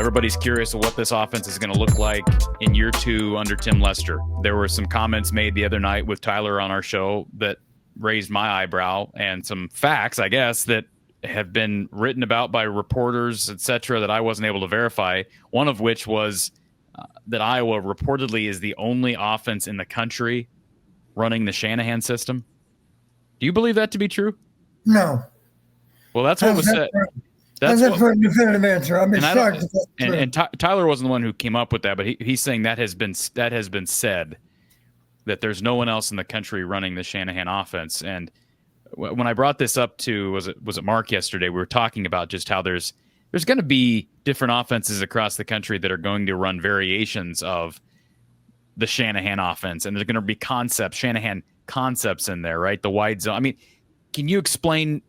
everybody's curious of what this offense is going to look like in year 2 under Tim Lester. There were some comments made the other night with Tyler on our show that raised my eyebrow, and some facts, I guess, that have been written about by reporters, etc., that I wasn't able to verify. One of which was that Iowa reportedly is the only offense in the country running the Shanahan system. Do you believe that to be true? No. Well, that's what was said. That's for a definitive answer. I'm shocked. And Tyler wasn't the one who came up with that, but he's saying that has been said, that there's no one else in the country running the Shanahan offense. And when I brought this up to was it Mark yesterday, we were talking about just how there's going to be different offenses across the country that are going to run variations of the Shanahan offense, and there's going to be Shanahan concepts in there, right? The wide zone. I mean, can you explain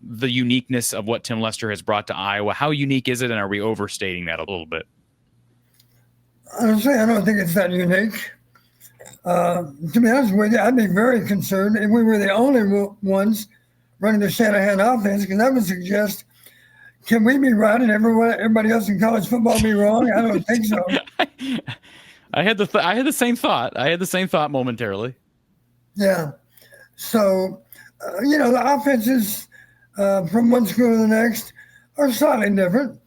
the uniqueness of what Tim Lester has brought to Iowa? How unique is it, and are we overstating that a little bit? Honestly, I don't think it's that unique. To be honest with you, I'd be very concerned if we were the only ones running the Shanahan offense, because that would suggest, can we be right and everybody else in college football be wrong? I don't think so. I had the same thought. I had the same thought momentarily. Yeah. So, the offenses from one school to the next are slightly different.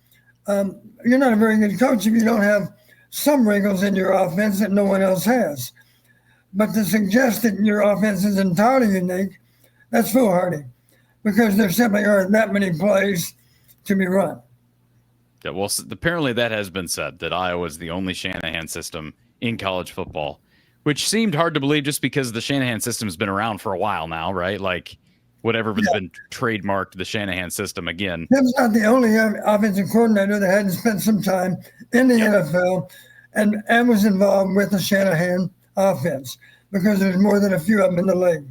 You're not a very good coach if you don't have some wrinkles in your offense that no one else has. But to suggest that your offense is entirely unique, that's foolhardy, because there simply aren't that many plays to be run. Yeah, well, apparently that has been said, that Iowa is the only Shanahan system in college football, which seemed hard to believe just because the Shanahan system has been around for a while now, right? Like, whatever has been trademarked, the Shanahan system again. Tim's not the only offensive coordinator that hadn't spent some time in the NFL and was involved with the Shanahan offense, because there's more than a few of them in the league.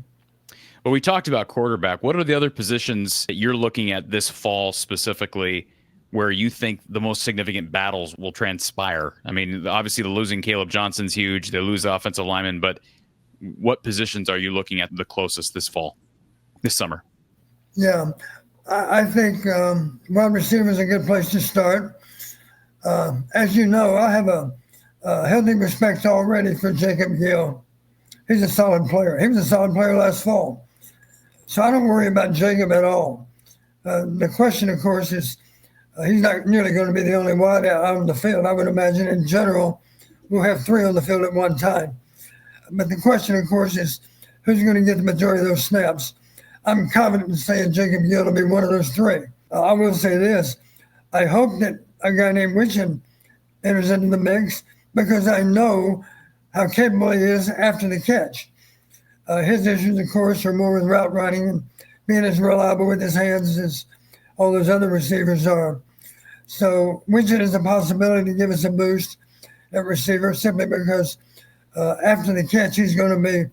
Well, we talked about quarterback. What are the other positions that you're looking at this fall specifically where you think the most significant battles will transpire? I mean, obviously the losing Caleb Johnson's huge. They lose the offensive lineman, but what positions are you looking at the closest this summer? Yeah, I think wide receiver is a good place to start. As you know, I have a healthy respect already for Jacob Gill. He's a solid player. He was a solid player last fall. So I don't worry about Jacob at all. The question, of course, is he's not nearly going to be the only wide out on the field. I would imagine in general we'll have 3 on the field at one time. But the question, of course, is who's going to get the majority of those snaps. I'm confident in saying Jacob Gill will be one of those 3. I will say this. I hope that a guy named Witchen enters into the mix, because I know how capable he is after the catch. His issues, of course, are more with route running and being as reliable with his hands as all those other receivers are. So Witchen is a possibility to give us a boost at receiver, simply because after the catch he's going to be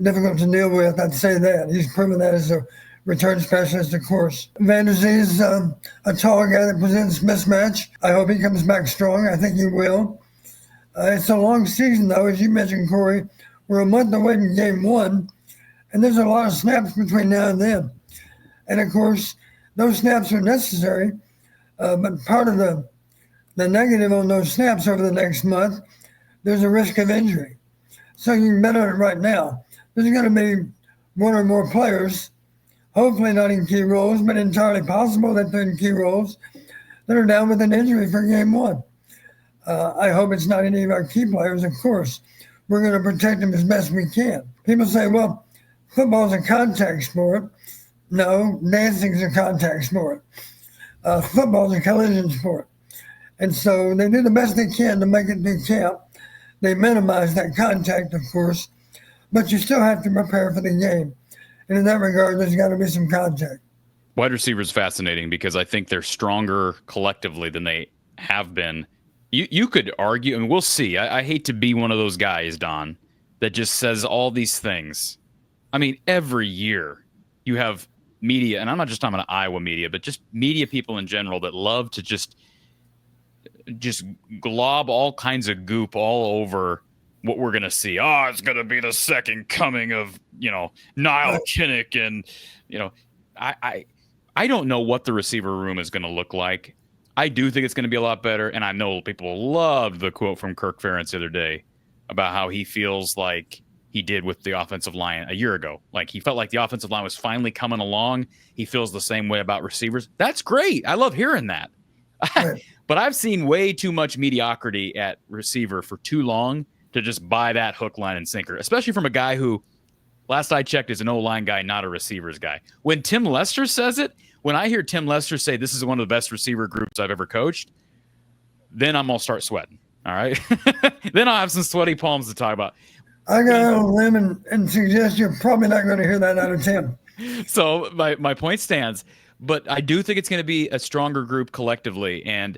difficult to deal with. I'd say that. He's proven that as a return specialist, of course. Van der Zee is a tall guy that presents mismatch. I hope he comes back strong. I think he will. It's a long season, though, as you mentioned, Cory. We're a month away from game 1, and there's a lot of snaps between now and then. And, of course, those snaps are necessary, but part of the negative on those snaps over the next month, there's a risk of injury. So you can bet on it right now. There's going to be 1 or more players, hopefully not in key roles, but entirely possible that they're in key roles, that are down with an injury for game 1. I hope it's not any of our key players, of course. We're going to protect them as best we can. People say, well, football's a contact sport. No, dancing's a contact sport. Football's a collision sport. And so they do the best they can to make it through camp. They minimize that contact, of course, but you still have to prepare for the game. And in that regard, there's got to be some contact. Wide receiver is fascinating because I think they're stronger collectively than they have been. You could argue, and we'll see. I hate to be one of those guys, Don, that just says all these things. I mean, every year you have media, and I'm not just talking about Iowa media, but just media people in general that love to just glob all kinds of goop all over what we're going to see. Oh, it's going to be the second coming of, Niall Kinnick. And, I don't know what the receiver room is going to look like. I do think it's going to be a lot better. And I know people loved the quote from Kirk Ferentz the other day about how he feels like he did with the offensive line a year ago. Like he felt like the offensive line was finally coming along. He feels the same way about receivers. That's great. I love hearing that. Right. But I've seen way too much mediocrity at receiver for too long to just buy that hook, line, and sinker, especially from a guy who, last I checked, is an O-line guy, not a receivers guy. When Tim Lester says it, when I hear Tim Lester say this is one of the best receiver groups I've ever coached, then I'm going to start sweating. All right. Then I'll have some sweaty palms to talk about. I got out on a limb and suggest you're probably not going to hear that out of Tim. So my point stands, but I do think it's going to be a stronger group collectively. And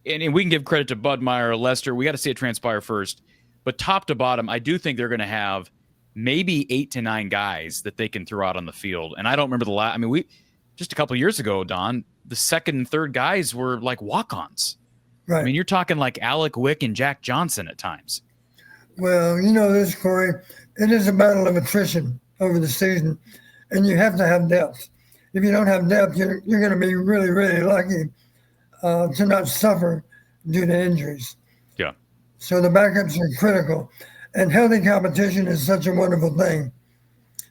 we can give credit to Bud Meyer or Lester. We got to see it transpire first. But top to bottom, I do think they're going to have maybe 8 to 9 guys that they can throw out on the field. And I don't remember the last. I mean, we just a couple of years ago, Don, the second and third guys were like walk-ons. Right. I mean, you're talking like Alec Wick and Jack Johnson at times. Well, you know this, Cory. It is a battle of attrition over the season, and you have to have depth. If you don't have depth, you're going to be really, really lucky to not suffer due to injuries. Yeah. So the backups are critical, and healthy competition is such a wonderful thing.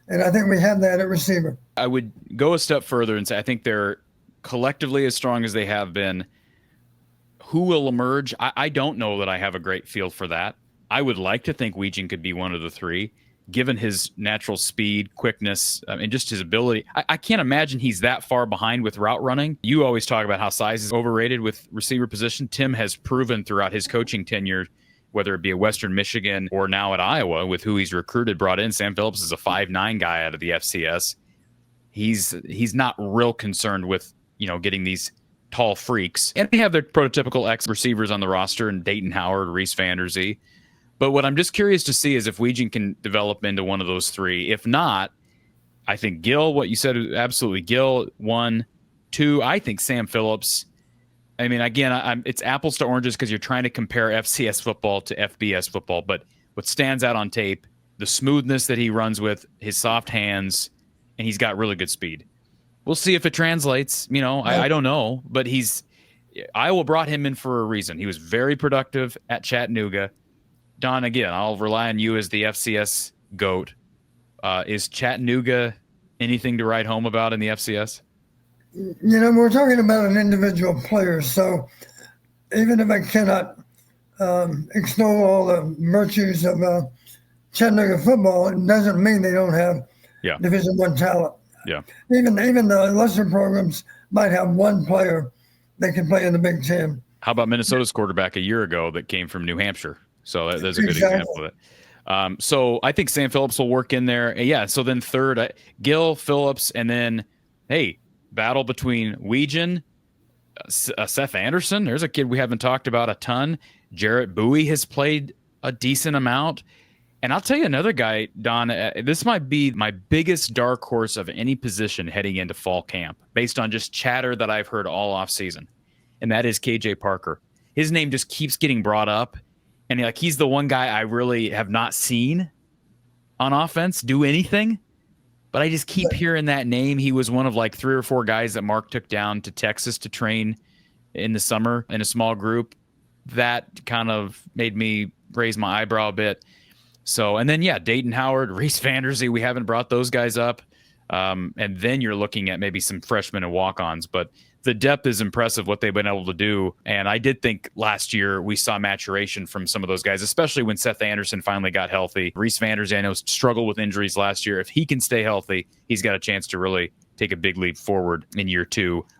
And I think we have that at receiver. I would go a step further and say I think they're collectively as strong as they have been. Who will emerge? I don't know that I have a great feel for that. I would like to think Weegen could be one of the three, given his natural speed, quickness, and just his ability. I can't imagine he's that far behind with route running. You always talk about how size is overrated with receiver position. Tim has proven throughout his coaching tenure, whether it be at Western Michigan or now at Iowa, with who he's recruited, brought in. Sam Phillips is a 5'9" guy out of the FCS. He's not real concerned with, getting these tall freaks. And they have their prototypical X receivers on the roster, and Dayton Howard, Reese Vanderzee. But what I'm just curious to see is if Weegen can develop into one of those three. If not, I think Gill, what you said, absolutely. Gill, 1, 2. I think Sam Phillips. I mean, again, it's apples to oranges because you're trying to compare FCS football to FBS football. But what stands out on tape, the smoothness that he runs with, his soft hands, and he's got really good speed. We'll see if it translates. I don't know. But Iowa brought him in for a reason. He was very productive at Chattanooga. Don, again, I'll rely on you as the FCS GOAT. Is Chattanooga anything to write home about in the FCS? We're talking about an individual player, so even if I cannot extol all the virtues of Chattanooga football, it doesn't mean they don't have Division I talent. Yeah. Even the lesser programs might have one player that can play in the Big Ten. How about Minnesota's quarterback a year ago that came from New Hampshire? So there's a good example of it. So I think Sam Phillips will work in there. Yeah. So then third, Gill, Phillips, and then, battle between Weegen, Seth Anderson. There's a kid we haven't talked about a ton. Jarrett Bowie has played a decent amount. And I'll tell you another guy, Don, this might be my biggest dark horse of any position heading into fall camp, based on just chatter that I've heard all offseason. And that is KJ Parker. His name just keeps getting brought up. And he's the one guy I really have not seen on offense do anything. But I just keep hearing that name. He was one of 3 or 4 guys that Mark took down to Texas to train in the summer in a small group. That kind of made me raise my eyebrow a bit. So, and then, Dayton Howard, Reese Vanderzee, we haven't brought those guys up. And then you're looking at maybe some freshmen and walk-ons. But the depth is impressive, what they've been able to do. And I did think last year we saw maturation from some of those guys, especially when Seth Anderson finally got healthy. Reese Vanderzee, I know, struggled with injuries last year. If he can stay healthy, he's got a chance to really take a big leap forward in year 2.